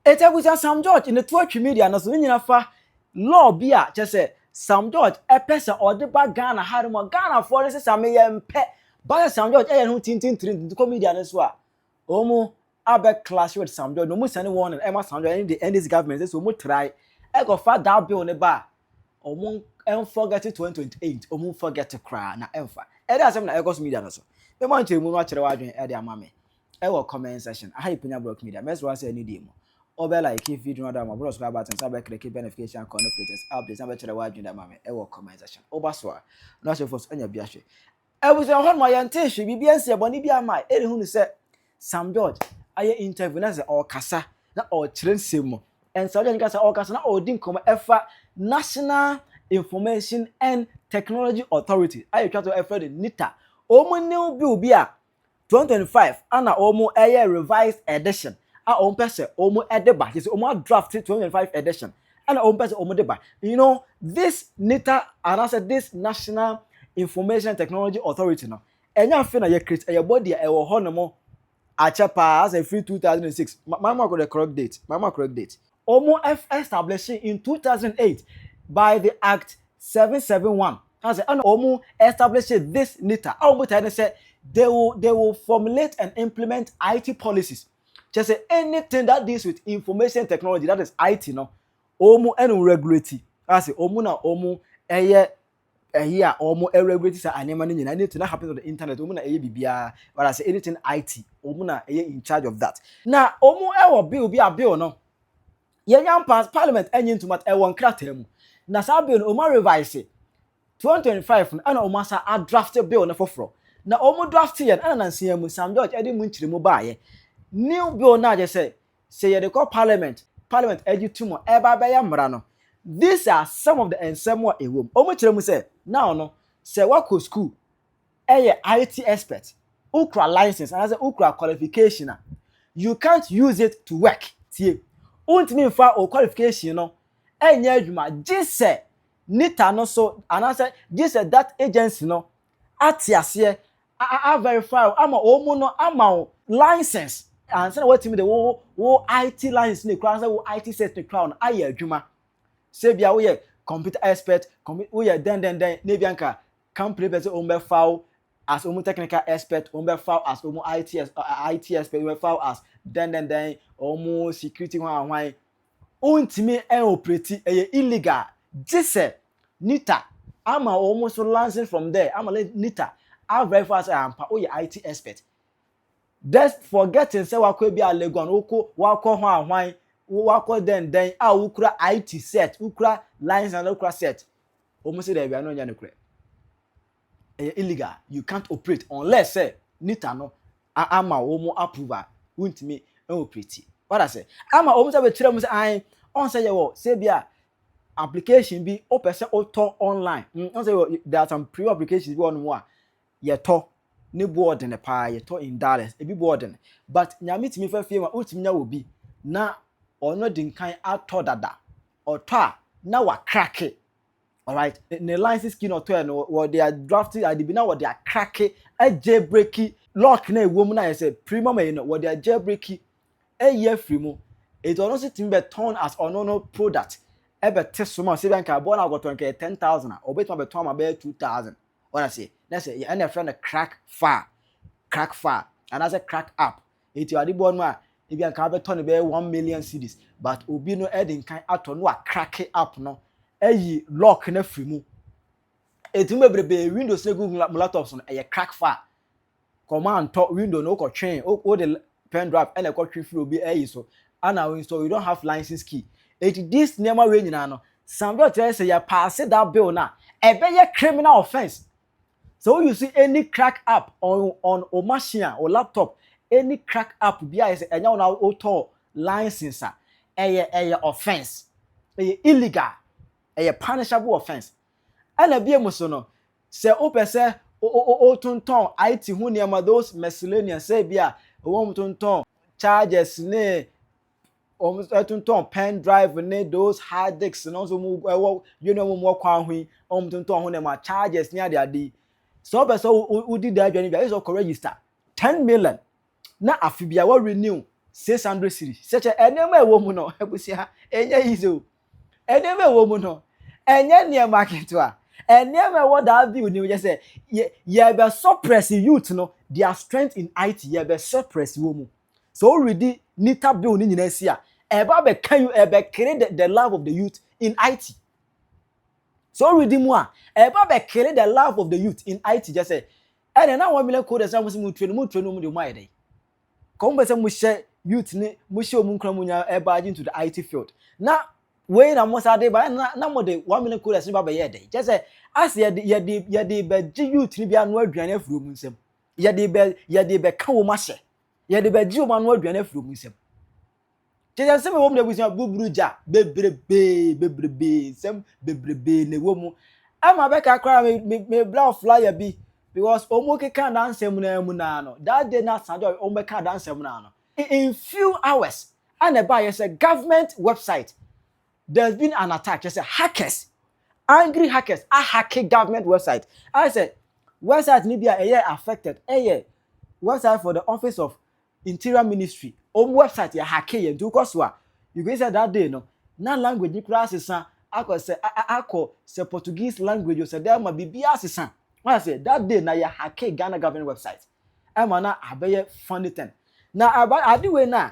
Etebusa Sam George in the Twitter media no so nyina fa law bia che say Sam George pesa ode ba Ghana harimo Ghana for this Sam yempe ba Sam George no tintin trend to media no so a omo abe clash with Sam George no mu sane warning e ma Sam George the NDC government so mu try e go fa that bill ne ba omo en forget 2028 omo forget to cry na emfa e dey asem na e go media no so be man tell mu no akere wadwen e dey amame e wo comment section aha PENYAH block media meso say any day mo obe like if video na ma bro subscribe button sabe click notification con notifications updates sabe chere wadwen da mame e wo comment section oba so no say for anya bia hwe e wo say hon ma yante hwe bibia nse boni bia mai e hu ni say Sam George aye interview na say o kasa na o kire nsem mo en so je kasa o kasa na o din komo efa National Information and Technology Authority aye twa to efa the NITA omo new bill bia 2025 ana omo aye revised edition a omo pese omo edeba say omo draft 2025 edition ana omo pese omo deba you know this NITA and I said this National Information and Technology Authority no enya fe na ye create aye body e wo ho no mo achepa as a free 2006 mama got the correct date omo established in 2008 by the Act 771 as an omo established this NITA omo tell say they will formulate and implement IT policies. Just say anything that deals with information technology, that is IT, no, omo and regulate. I say omo na omo here omo regulate say anything anything that happens on the internet, omo na bibia. But I say anything IT, omo na in charge of that. Now omo bill be a bill no. Yenyan pass parliament enyin to mat one kratem. Na sa bill omo revise 2025 and omo sa a draft bill na for. Na omo draft yen ana nansia mu Sam George edi mu nchire mu baaye new bill na je say ye dey call parliament ejutumo eba be ya mra no. These are some of the ensemo ewom omo chire mu say now no say wako school IT expert ukra license and say ukra qualification you can't use it to work tie untimi fa o qualification no enya adwuma gise NITA no so and say gise that agency no atiase I verify ama omo no ama license and say what me the wo IT license ne crown say wo IT set ne crown aye adwuma say bia wo ye computer expert wo ye den ne bianka company person o be file as omo technical expert o be file as omo IT expert o be file as den omo security hwan untimi operate illegal gise NITA ama omo so license from there ama NITA I very fast IT expert. Just forgetting say wako bi alegon wako hwan wako den ukura IT set ukura lines and ukura set almost say there we are no nya nekure illegal you can't operate unless say NITA no ama omo approval untimi operate what I say ama omo say be kire mu say on say say bia application be o person auto online on say there are some pre applications one more yeto ne board ne pa yeto in dollars ebi board but nyame timi fa fie ma ultimi nya wo bi na ono din kan ato dada oto na wa crack it all right ne license skin oto no what they are drafting adi bi na what they are crack it a jailbreak lock na ewom na say premium e no what they are jailbreak e ye free mu it ono sit be turn as ono product e be tesoma se banka bo na goto nke 10,000 obetuma be turn ma be 2,000 what I say let's say and a friend a crack far and as a crack up it you are the born ma if you can turn be 1 million cedis but obi no edin kan ato no a crack it up no eyi lock na free mu etim bebrebe windows na google laptops no e crack far command to window no ko train o the pen drive and e ko twi free obi eyi so and now install you don't have license key it this nema we nyina no Sam George say ya pass that bill na e be ye criminal offense. So you see any crack app on a machine or laptop, any crack app is a auto license, a offense, a illegal, a punishable offense. And a be musono say open say o ton IT hu niam those miscellaneous say bia o ton charges ne almost ton pen drive ne those hard disks no so you know mo kwa hu o ton hu ne ma charges near the so person who did that journey is register 10 million na afibia we renew 600 series. Such a enema woman no ebusia enya izo. Enema woman no enya near market to her. Enema what that view you just say ye be suppress youth no their strength in IT ye be suppress woman. So already NITA Bill ni nyina sia eba be can you ebe create the love of the youth in IT. So already more eba be create the love of the youth in IT just say and now 1 million code say mu train mu de mu ayede. Come be say mu share youth ni mu share mu nkra mu nya eba into the IT field. Na we na mo sa de ba na mo de 1 million code say ba be yede. Just say as ye de be youth ni bia no aduane afuro mu nsem. Ye de be ka wo ma hye. Ye de be ji o ma no aduane afuro mu nsem. Just say me wo mu de busia buburuja bebrebe sem bebrebe ne wo mu. Ama be ka kra me bla flyer bi because omo keka dansem na mu na no that day na Sanjo omo keka dansem na no in few hours and about a government website there's been an attack. Just hackers, angry hackers are hacking government website. I said website ni bia affected website for the office of interior ministry website ya hacking do cause you go say that day no na language ni kura asesa akọ say Portuguese language you say there ma bibia asesa. I say that day na ya hacking Ghana government website. Am na abeye funny thing. Na about adiwe na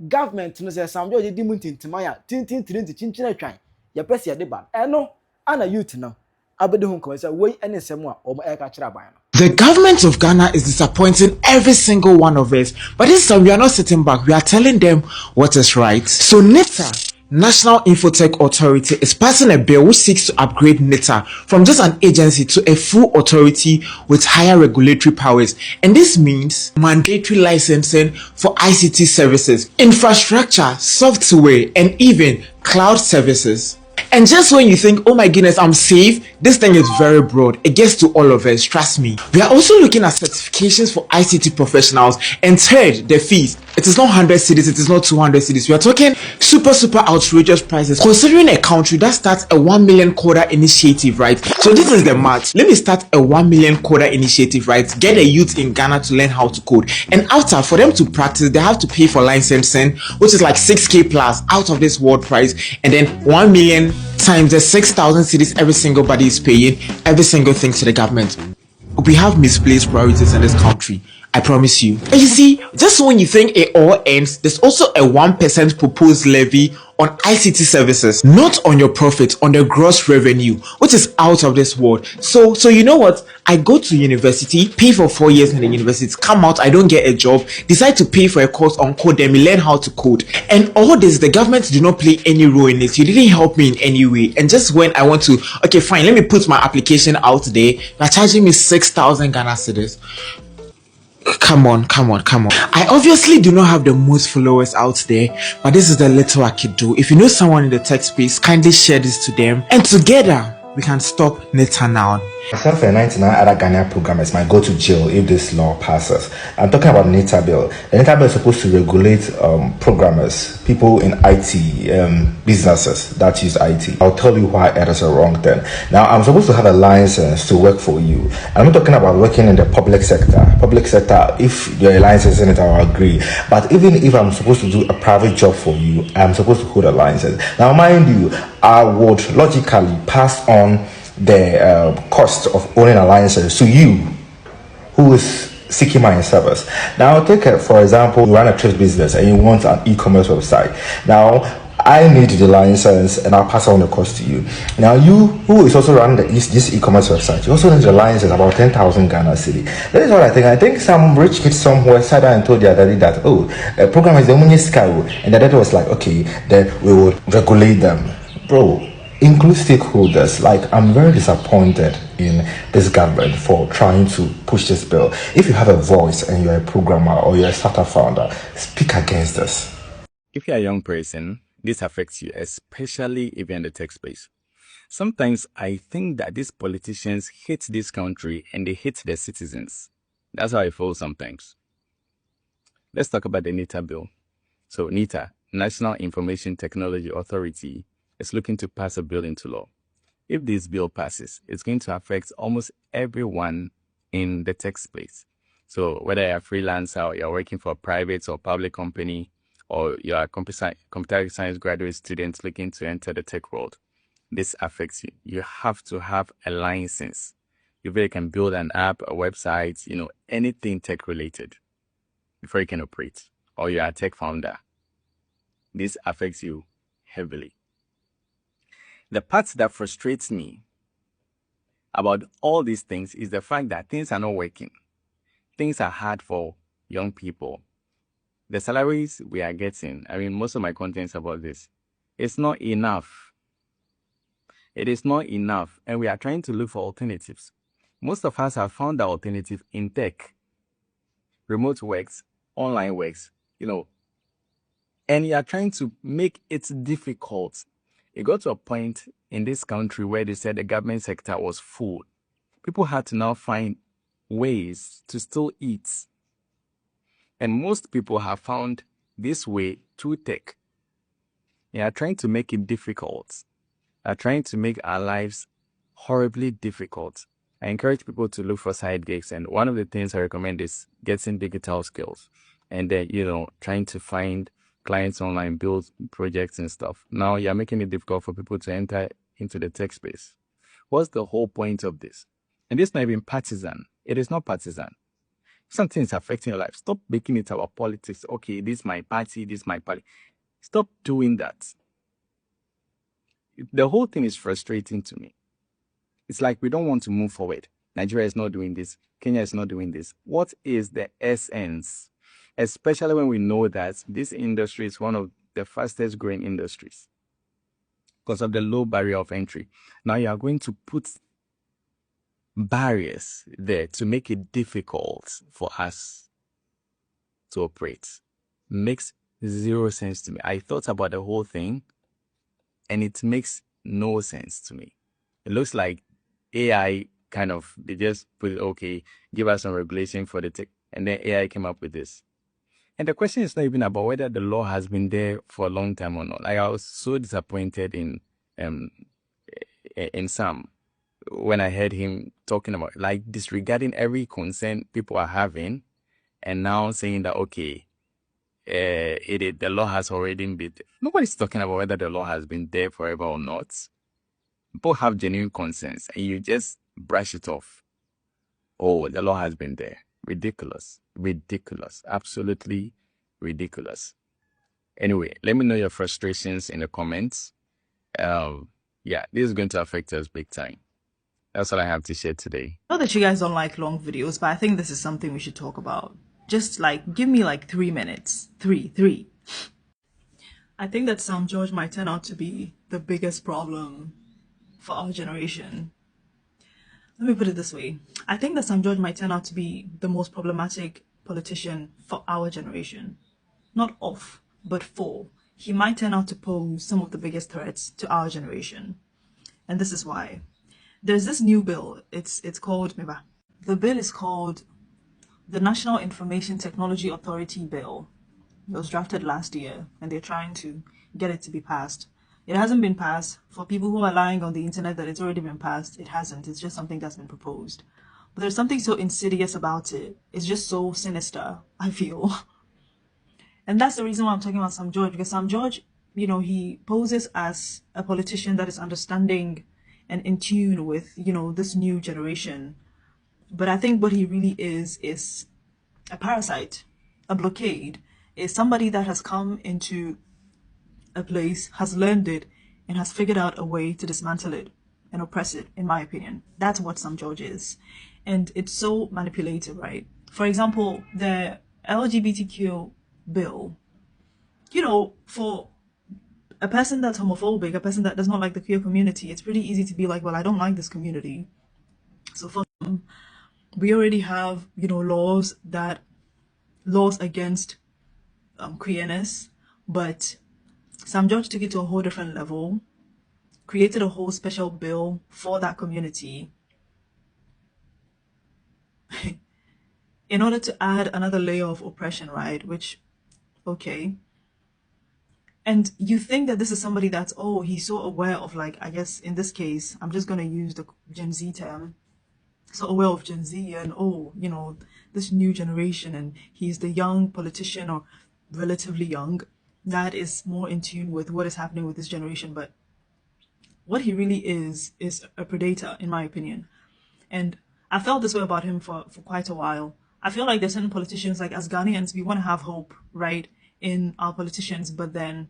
government no say Sam George di muntintima ya tintin chinchina twan. Ya pese ya de ba. Eno ana youth no abede hu ko say we enesem a o ma eka kira ban no. The government of Ghana is disappointing every single one of us. But this time we are not sitting back. We are telling them what is right. So NITA, National Infotech Authority, is passing a bill which seeks to upgrade NITA from just an agency to a full authority with higher regulatory powers. And this means mandatory licensing for ICT services, infrastructure, software, and even cloud services. And just when you think, oh my goodness, I'm safe, this thing is very broad. It gets to all of us, trust me. We are also looking at certifications for ICT professionals. And third, the fees. It is not 100 cedis, it is not 200 cedis. We are talking super outrageous prices. Considering a country that starts a 1 million quota initiative, right? So this is the math. Let me start a 1 million quota initiative, right? Get a youth in Ghana to learn how to code. And after, for them to practice, they have to pay for licensing, which is like 6K plus out of this world price. And then 1 million times the 6,000 cedis every single body is paying, every single thing to the government. We have misplaced priorities in this country. I promise you. And you see, just when you think it all ends, there's also a 1% proposed levy on ICT services, not on your profit, on the gross revenue, which is out of this world. So you know what? I go to university, pay for 4 years in the university, come out, I don't get a job, decide to pay for a course on code, then we learn how to code. And all this, the government did not play any role in it. You didn't help me in any way. And just when I want to, okay, fine, let me put my application out there, you're charging me 6,000 Ghana cedis. Come on. I obviously do not have the most followers out there, but this is the little I could do. If you know someone in the tech space, kindly share this to them, and together we can stop NITA now. Myself and 99 other Ghanaian programmers might go to jail if this law passes. I'm talking about NITA Bill. The NITA Bill is supposed to regulate programmers, people in IT, businesses that use IT. I'll tell you why it is a wrong thing. Now, I'm supposed to have a license to work for you. I'm not talking about working in the public sector. Public sector, if your license in it, I'll agree. But even if I'm supposed to do a private job for you, I'm supposed to hold a license. Now, mind you, I would logically pass on the cost of owning a license to you who is seeking my service. Now take for example, you run a trade business and you want an e-commerce website. Now I need the license and I'll pass on the cost to you. Now you who is also running this e-commerce website, you also need the license, about 10,000 Ghana cedi. That is what I think. I think some rich kid somewhere sat down and told their daddy that, oh, a program is the money sky, and the daddy was like, okay, then we will regulate them. Bro, include stakeholders. Like, I'm very disappointed in this government for trying to push this bill. If you have a voice and you're a programmer or you're a startup founder, speak against this. If you're a young person, this affects you, especially if you're in the tech space. Sometimes I think that these politicians hate this country and they hate their citizens. That's how I feel sometimes. Let's talk about the NITA bill. So NITA, National Information Technology Authority, is looking to pass a bill into law. If this bill passes, it's going to affect almost everyone in the tech space. So whether you're a freelancer or you're working for a private or public company, or you're a computer science graduate student looking to enter the tech world, this affects you. You have to have a license. Before you can build an app, a website, anything tech related before you can operate, or you're a tech founder. This affects you heavily. The part that frustrates me about all these things is the fact that things are not working. Things are hard for young people. The salaries we are getting, most of my content is about this. It's not enough. It is not enough, and we are trying to look for alternatives. Most of us have found the alternative in tech. Remote works, online works, and you are trying to make it difficult. It got to a point in this country where they said the government sector was full. People had to now find ways to still eat. And most people have found this way through tech. They are trying to make it difficult. They are trying to make our lives horribly difficult. I encourage people to look for side gigs, and one of the things I recommend is getting digital skills, and then trying to find clients online, build projects and stuff. Now you're making it difficult for people to enter into the tech space. What's the whole point of this? And this is not even partisan. It is not partisan. Something is affecting your life. Stop making it about politics. Okay, this is my party, this is my party. Stop doing that. The whole thing is frustrating to me. It's like we don't want to move forward. Nigeria is not doing this. Kenya is not doing this. What is the essence? Especially when we know that this industry is one of the fastest growing industries because of the low barrier of entry. Now you are going to put barriers there to make it difficult for us to operate. Makes zero sense to me. I thought about the whole thing and it makes no sense to me. It looks like AI they just put it, okay, give us some regulation for the tech, and then AI came up with this. And the question is not even about whether the law has been there for a long time or not. Like, I was so disappointed in Sam when I heard him talking about disregarding every concern people are having, and now saying that okay, the law has already been. Nobody's talking about whether the law has been there forever or not. People have genuine concerns, and you just brush it off. Oh, the law has been there. Ridiculous. Absolutely ridiculous. Anyway, let me know your frustrations in the comments. This is going to affect us big time. That's all I have to share today. I know that you guys don't like long videos, but I think this is something we should talk about. Just give me 3 minutes. Three. I think that Sam George might turn out to be the biggest problem for our generation. Let me put it this way. I think that Sam George might turn out to be the most problematic politician for our generation. Not of, but for. He might turn out to pose some of the biggest threats to our generation. And this is why. There's this new bill. It's called, the bill is called the National Information Technology Authority Bill. It was drafted last year, and they're trying to get it to be passed. It hasn't been passed. For people who are lying on the internet that it's already been passed, it hasn't. It's just something that's been proposed. But there's something so insidious about it. It's just so sinister, I feel. And that's the reason why I'm talking about Sam George, because Sam George, he poses as a politician that is understanding and in tune with, this new generation. But I think what he really is a parasite, a blockade, is somebody that has come into a place, has learned it, and has figured out a way to dismantle it and oppress it, in my opinion. That's what Sam George is. And it's so manipulative, right? For example, the LGBTQ bill, for a person that's homophobic, a person that does not like the queer community, it's pretty easy to be like, well, I don't like this community, so for them, we already have, laws against queerness, but Sam George took it to a whole different level, created a whole special bill for that community in order to add another layer of oppression, right? Which, okay. And you think that this is somebody that's, he's so aware of, I guess in this case, I'm just going to use the Gen Z term, so aware of Gen Z and, this new generation, and he's the young politician, or relatively young, that is more in tune with what is happening with this generation. But what he really is a predator, in my opinion. And I felt this way about him for quite a while. I feel like there's certain politicians, like as Ghanaians, we want to have hope, right, in our politicians, but then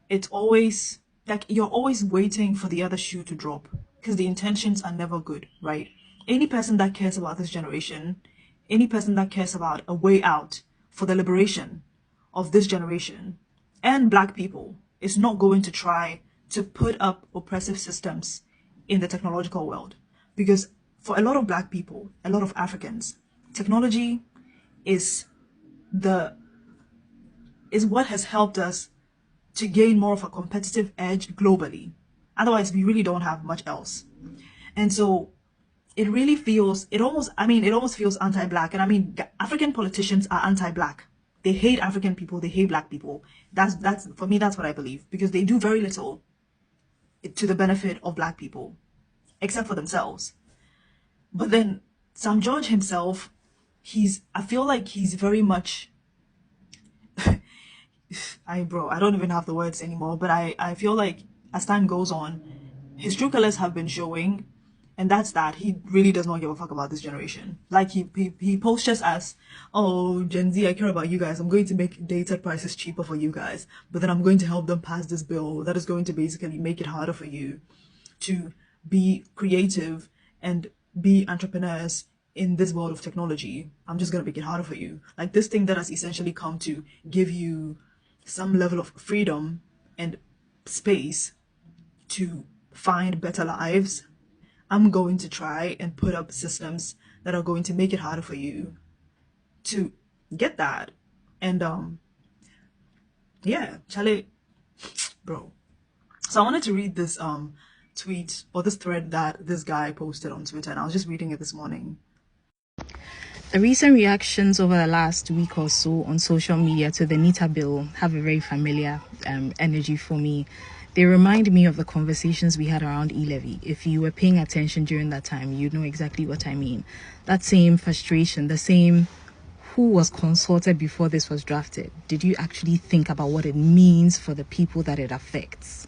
it's always like you're always waiting for the other shoe to drop because the intentions are never good, right? Any person that cares about this generation, any person that cares about a way out for the liberation of this generation and Black people is not going to try to put up oppressive systems in the technological world. Because for a lot of Black people, a lot of Africans, technology is what has helped us to gain more of a competitive edge globally. Otherwise, we really don't have much else. And so it really feels, it almost feels anti-Black. And I mean, African politicians are anti-Black. They hate African people, they hate Black people. That's for me, that's what I believe. Because they do very little to the benefit of Black people, except for themselves. But then Sam George himself, I feel like he's very much, I don't even have the words anymore, but I feel like as time goes on, his true colors have been showing, and that's that. He really does not give a fuck about this generation. Like he postures as, oh, Gen Z, I care about you guys. I'm going to make data prices cheaper for you guys, but then I'm going to help them pass this bill that is going to basically make it harder for you to be creative and be entrepreneurs in this world of technology. I'm just going to make it harder for you. Like this thing that has essentially come to give you some level of freedom and space to find better lives. I'm going to try and put up systems that are going to make it harder for you to get that. And yeah, Charlie, bro. So I wanted to read this tweet or this thread that this guy posted on Twitter, and I was just reading it this morning. The recent reactions over the last week or so on social media to the NITA Bill have a very familiar energy for me. They remind me of the conversations we had around e-levy. If you were paying attention during that time, you'd know exactly what I mean. That same frustration, the same who was consulted before this was drafted. Did you actually think about what it means for the people that it affects?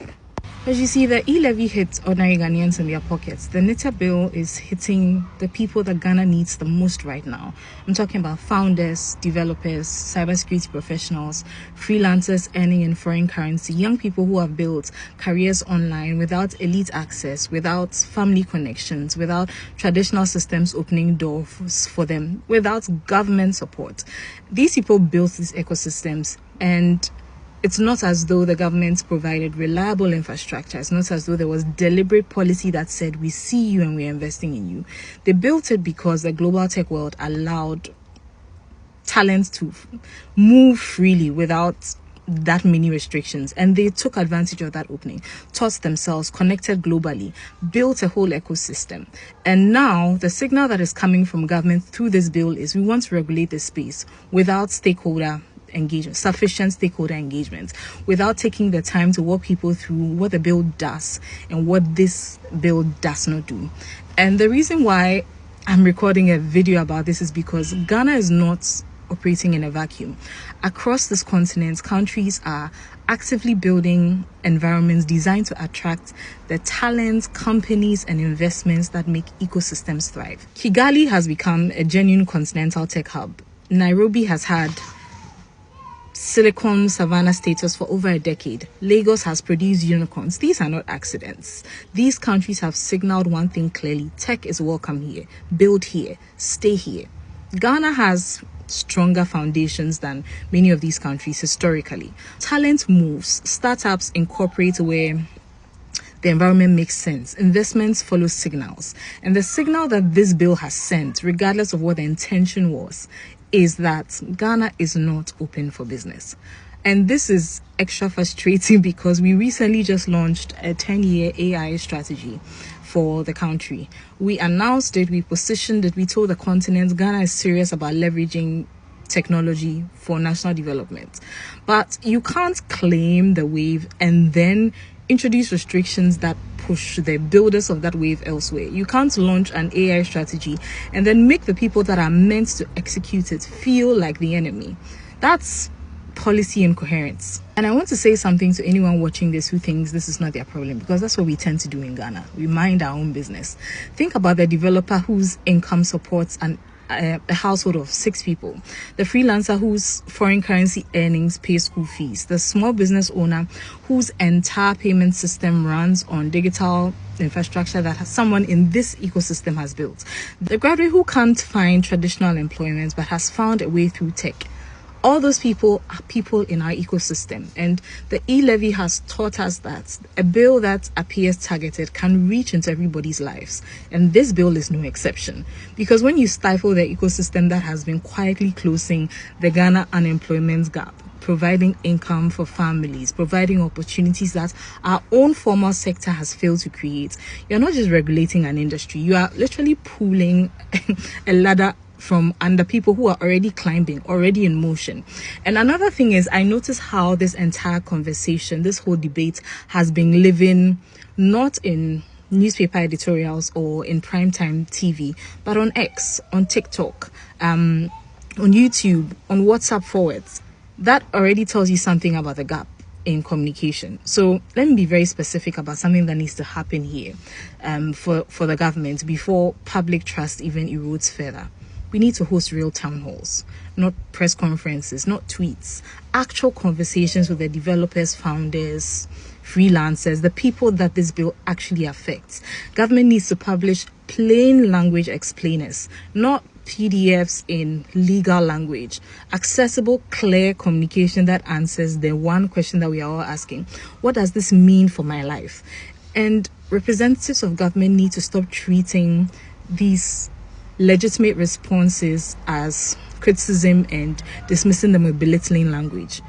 As you see, the e-levy hits ordinary Ghanaians in their pockets. The NITA Bill is hitting the people that Ghana needs the most right now. I'm talking about founders, developers, cybersecurity professionals, freelancers earning in foreign currency, young people who have built careers online without elite access, without family connections, without traditional systems opening doors for them, without government support. These people built these ecosystems, and it's not as though the government provided reliable infrastructure. It's not as though there was deliberate policy that said, we see you and we're investing in you. They built it because the global tech world allowed talent to move freely without that many restrictions. And they took advantage of that opening, taught themselves, connected globally, built a whole ecosystem. And now the signal that is coming from government through this bill is we want to regulate this space without stakeholder engagement, sufficient stakeholder engagement, without taking the time to walk people through what the bill does and what this bill does not do. And the reason why I'm recording a video about this is because Ghana is not operating in a vacuum. Across this continent, countries are actively building environments designed to attract the talents, companies, and investments that make ecosystems thrive. Kigali has become a genuine continental tech hub. Nairobi has had Silicon Savannah status for over a decade. Lagos has produced unicorns. These are not accidents. These countries have signaled one thing clearly: tech is welcome here. Build here. Stay here. Ghana has stronger foundations than many of these countries historically. Talent moves. Startups incorporate where the environment makes sense. Investments follow signals. And the signal that this bill has sent, regardless of what the intention was, is that Ghana is not open for business. And this is extra frustrating because we recently just launched a 10-year AI strategy for the country. We announced it, we positioned it, we told the continent Ghana is serious about leveraging technology for national development. But you can't claim the wave and then introduce restrictions that push the builders of that wave elsewhere. You can't launch an AI strategy and then make the people that are meant to execute it feel like the enemy. That's policy incoherence. And I want to say something to anyone watching this who thinks this is not their problem, because that's what we tend to do in Ghana. We mind our own business. Think about the developer whose income supports a household of 6 people, the freelancer whose foreign currency earnings pay school fees, the small business owner whose entire payment system runs on digital infrastructure that someone in this ecosystem has built, the graduate who can't find traditional employment but has found a way through tech. All those people are people in our ecosystem, and the e-levy has taught us that a bill that appears targeted can reach into everybody's lives, and this bill is no exception, because when you stifle the ecosystem that has been quietly closing the Ghana unemployment gap, providing income for families, providing opportunities that our own formal sector has failed to create, you're not just regulating an industry, you are literally pulling a ladder from under people who are already climbing, already in motion. And another thing is, I notice how this entire conversation, this whole debate has been living not in newspaper editorials or in primetime TV, but on X, on TikTok, on YouTube, on WhatsApp forwards. That already tells you something about the gap in communication. So let me be very specific about something that needs to happen here for the government before public trust even erodes further. We need to host real town halls, not press conferences, not tweets, actual conversations with the developers, founders, freelancers, the people that this bill actually affects. Government needs to publish plain language explainers, not PDFs in legal language. Accessible, clear communication that answers the one question that we are all asking: what does this mean for my life? And representatives of government need to stop treating these legitimate responses as criticism and dismissing them with belittling language.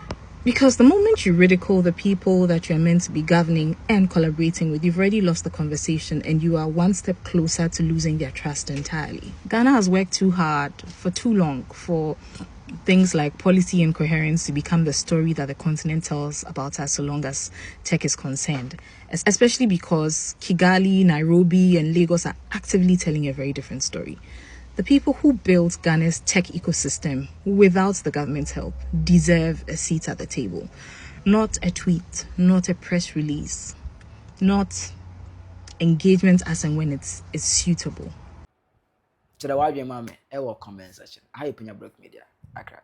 Because the moment you ridicule the people that you're meant to be governing and collaborating with, you've already lost the conversation and you are one step closer to losing their trust entirely. Ghana has worked too hard for too long for things like policy incoherence to become the story that the continent tells about us so long as tech is concerned, especially because Kigali, Nairobi, and Lagos are actively telling a very different story. The people who built Ghana's tech ecosystem without the government's help deserve a seat at the table, not a tweet, not a press release, not engagement as and when it's suitable. Chira wadwe mame e wo comment section. Hi PENYAH Media. Accra.